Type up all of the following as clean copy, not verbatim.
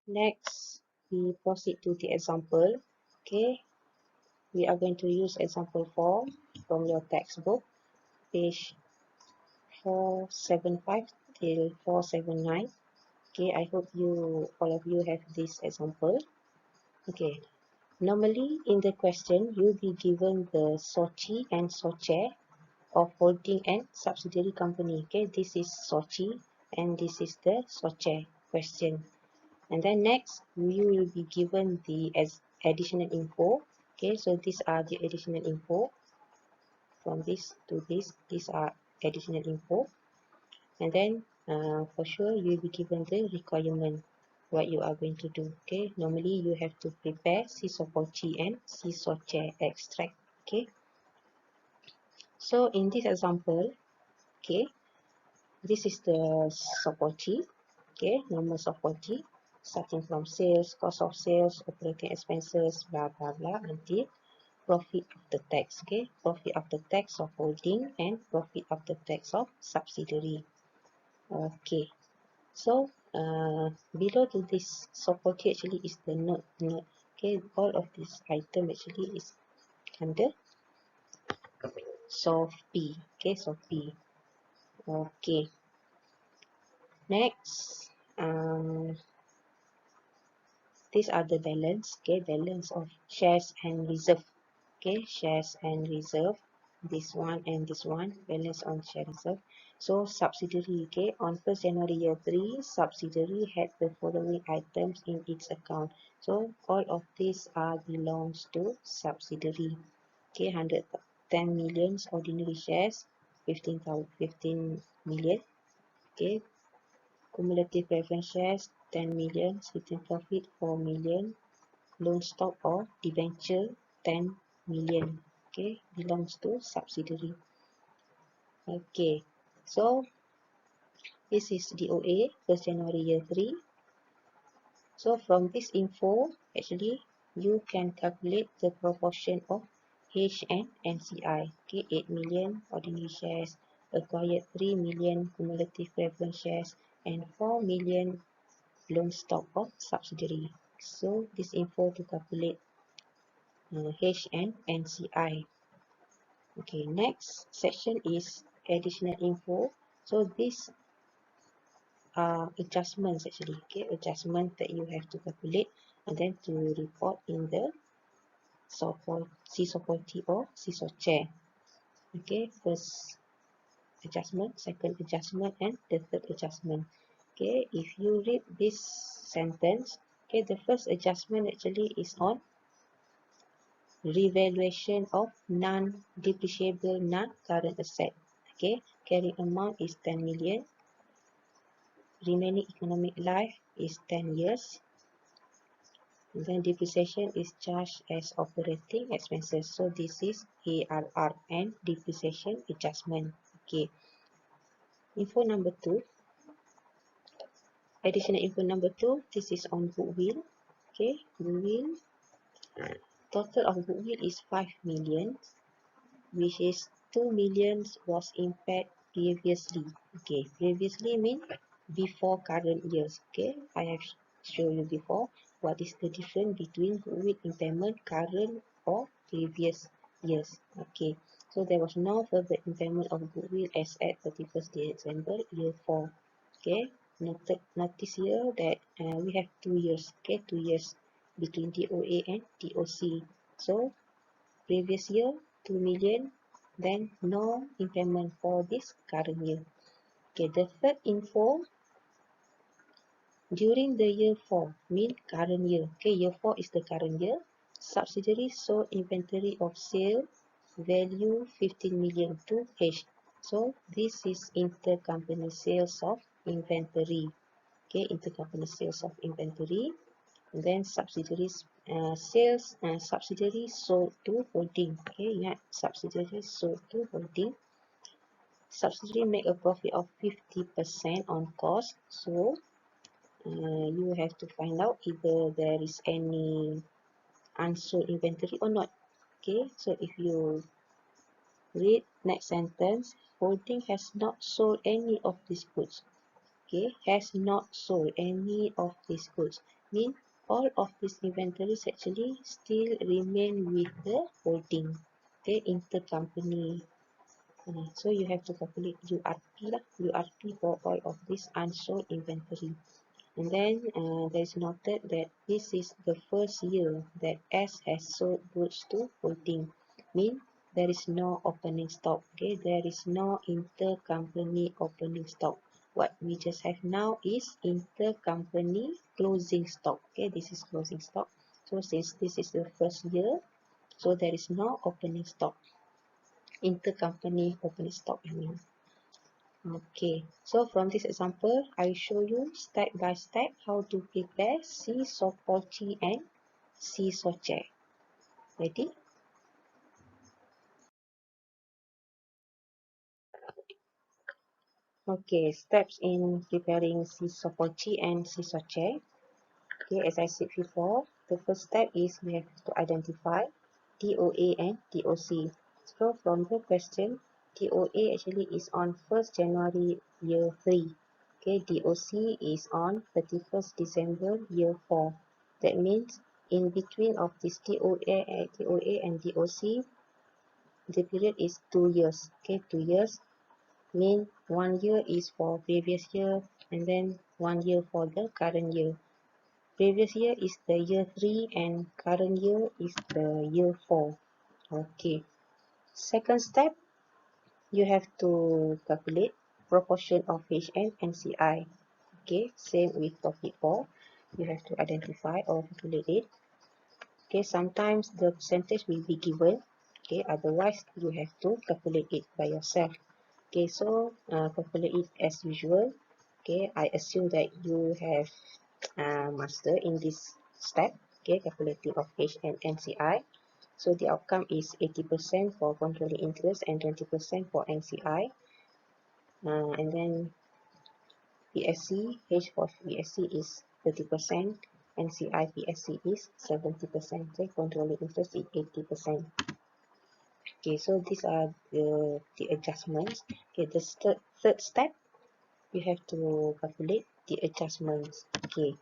Next, we proceed to the example. Okay, we are going to use example 4 from your textbook, page 475 till 479. Okay, I hope all of you have this example. Okay, normally in the question, you'll be given the SOCI and SOCHE of holding and subsidiary company. Okay, this is SOCI and this is the SOCHE question. And then next, you will be given the additional info. Okay, so these are the additional info. From this to this, these are additional info. And then for sure, you will be given the requirement, what you are going to do. Okay, normally you have to prepare CSOPOLCI and CSOCHE extract. Okay, so in this example, okay, this is the SOPOLCI. Okay, normal SOPOLCI, starting from sales, cost of sales, operating expenses, blah blah blah, until profit after tax. Okay, profit after tax of holding and profit after tax of subsidiary. Okay, so below to this SOPOLCI actually is the note. Okay, all of this item actually is under SOP. Okay, SOP. Okay, next, these are the balance. Okay, balance of shares and reserve. Okay, shares and reserve, this one and this one, balance on share reserve. So subsidiary, okay, on 1st January year 3, subsidiary had the following items in its account. So all of these are belongs to subsidiary. Okay, 110 million ordinary shares, 15 million. Okay, cumulative preference shares, 10 million, return profit 4 million, loan stock or debenture 10 million. Okay, belongs to subsidiary. Okay, so this is DOA 1st January year 3. So from this info, actually you can calculate the proportion of H and NCI. Okay, 8 million ordinary shares, acquired 3 million cumulative preference shares, and 4 million loan stock of subsidiary. So this info to calculate H and NCI. Okay, next section is additional info. So these are adjustments actually. Okay, adjustment that you have to calculate and then to report in the CSOPOLCI or CSOCHE. Okay, first adjustment, second adjustment, and the third adjustment. Okay, if you read this sentence, okay, the first adjustment actually is on revaluation of non-depreciable non-current asset. Okay, carrying amount is 10 million. Remaining economic life is 10 years. And then depreciation is charged as operating expenses. So this is ARR and depreciation adjustment. Okay. Info number 2. Additional info number 2. This is on goodwill. Okay. Goodwill. Total of goodwill is 5 million, which is 2 million was impaired previously. Okay. Previously means before current years. Okay. I have shown you before what is the difference between goodwill impairment current or previous years. Okay. So there was no further impairment of goodwill as at 31st December year 4. Okay. Notice here that we have 2 years. Okay. 2 years between DOA and DOC. So previous year 2 million, then no impairment for this current year. Okay, the third info during the year 4 mean current year. Okay, year 4 is the current year. Subsidiary sold inventory of sale value 15 million to H. So this is intercompany sales of inventory. Okay, intercompany sales of inventory. And then subsidiaries sales and subsidiary sold to holding. Okay, yeah, subsidiary sold to holding. Subsidiary make a profit of 50% on cost. So you have to find out either there is any unsold inventory or not. Okay, so if you read next sentence, holding has not sold any of these goods. Okay, has not sold any of these goods. mean all of these inventories actually still remain with the holding, okay, intercompany. So you have to calculate URP lah, URP for all of this unsold inventory. And then there is noted that this is the first year that S has sold goods to holding. Mean there is no opening stock. Okay, there is no intercompany opening stock. What we just have now is intercompany closing stock. Okay, this is closing stock. So since this is the first year, so there is no opening stock. Intercompany opening stock, I mean. Okay, so from this example, I show you step by step how to prepare CSOPOLCI and CSOCHE. Ready? Okay, steps in preparing CSOPOLCI and CSOCHE. Okay, as I said before, the first step is we have to identify DOA and DOC. So from the question, DOA actually is on 1st January year 3. Okay, DOC is on 31st December year 4. That means in between of this DOA and DOC, the period is 2 years. Okay, 2 years mean 1 year is for previous year and then 1 year for the current year. Previous year is the year 3 and current year is the year 4. Okay. Second step, you have to calculate proportion of HN and CI. Okay, same with topic 4. You have to identify or calculate it. Okay, sometimes the percentage will be given. Okay, otherwise you have to calculate it by yourself. Okay, so calculate it as usual. Okay, I assume that you have master in this step. Okay, calculating of H and NCI. So the outcome is 80% for controlling interest and 20% for NCI. And then PSC, H for PSC is 30%, NCI PSC is 70%. Okay, controlling interest is 80%. Okay, so these are the adjustments. Okay, the third step, you have to calculate the adjustments. Okay,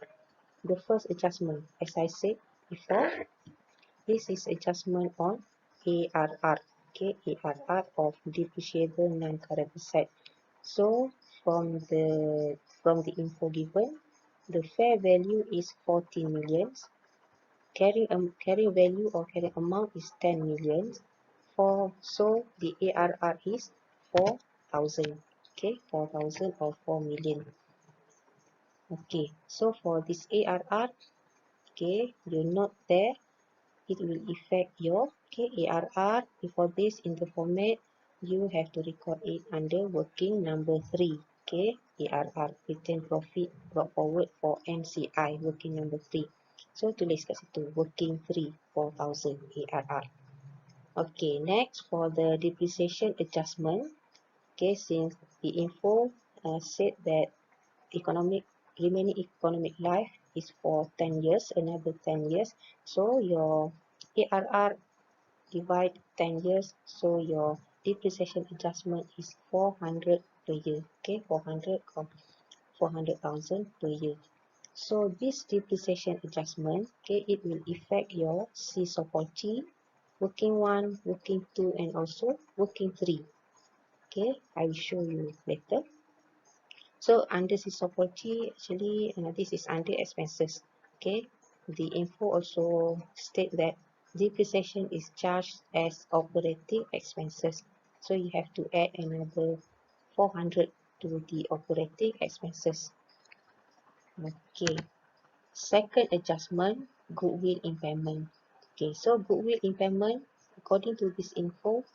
the first adjustment, as I said before, this is adjustment on ARR. Okay, ARR of depreciable non-current asset. So from the info given, the fair value is 40 millions. Carrying value or carrying amount is 10 millions. So the ARR is 4,000. Okay, 4,000 or 4 million. Okay, so for this ARR, okay, you note there it will affect your ARR. For this in the format, you have to record it under working number 3. Okay, ARR, return profit brought forward for NCI, working number 3. So tulis kat situ, working 3, 4,000 ARR. Okay, next for the depreciation adjustment. Okay, since the info said that remaining economic life is for 10 years, another 10 years. So your ARR divide 10 years, so your depreciation adjustment is 400 per year. Okay, 400 or 400,000 per year. So this depreciation adjustment, okay, it will affect your CSOPOLCI, working 1, working 2, and also working 3. Okay, I will show you later. So under CSOPOLCI, actually this is under expenses. Okay, the info also state that depreciation is charged as operating expenses. So you have to add another 400 to the operating expenses. Okay, second adjustment, goodwill impairment. Okay, so goodwill impairment, according to this info,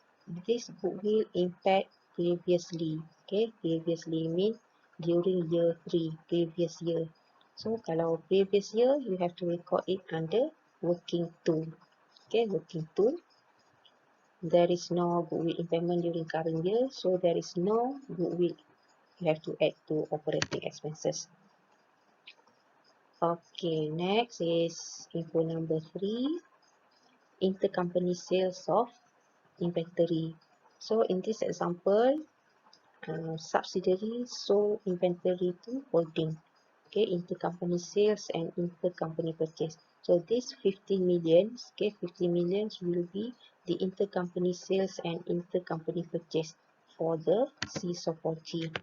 this goodwill impaired previously. Okay, previously mean during year 3, previous year. So kalau previous year, you have to record it under working 2. Okay, working 2. There is no goodwill impairment during current year, so there is no goodwill. You have to add to operating expenses. Okay, next is info number 3, intercompany sales of inventory. So in this example, subsidiary sold inventory to holding. okay, intercompany sales and intercompany purchase. So this 15 millions, okay, 15 millions will be the intercompany sales and intercompany purchase for the CSOPOLCI.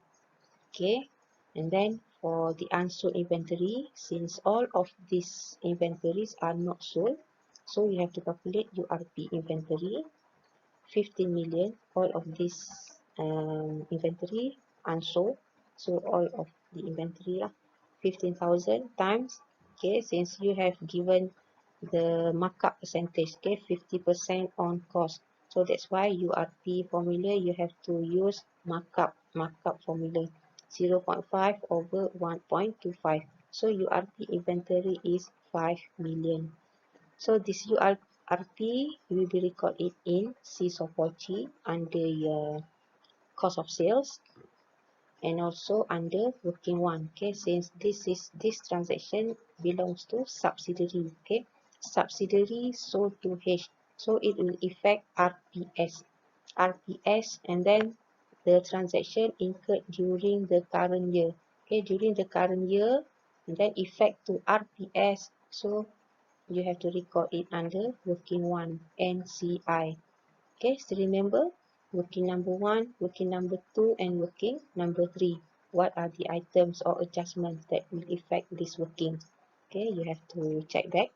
Okay, and then for the unsold inventory, since all of these inventories are not sold, so you have to calculate URP inventory 15 million, all of this inventory unsold, so all of the inventory lah, 15,000 times, okay, since you have given the markup percentage, okay, 50% on cost, so that's why URP formula you have to use markup formula 0.5 over 1.25, so URP inventory is 5 million. So this URP will be recorded in CSOPOLCI under your cost of sales and also under working one. Okay, since this transaction belongs to subsidiary. Okay, subsidiary sold to H, so it will affect RPS, and then the transaction incurred during the current year. Okay, during the current year, and then effect to RPS. So you have to record it under working one, NCI. Okay, so remember working number one, working number two, and working number three. What are the items or adjustments that will affect this working? Okay, you have to check back.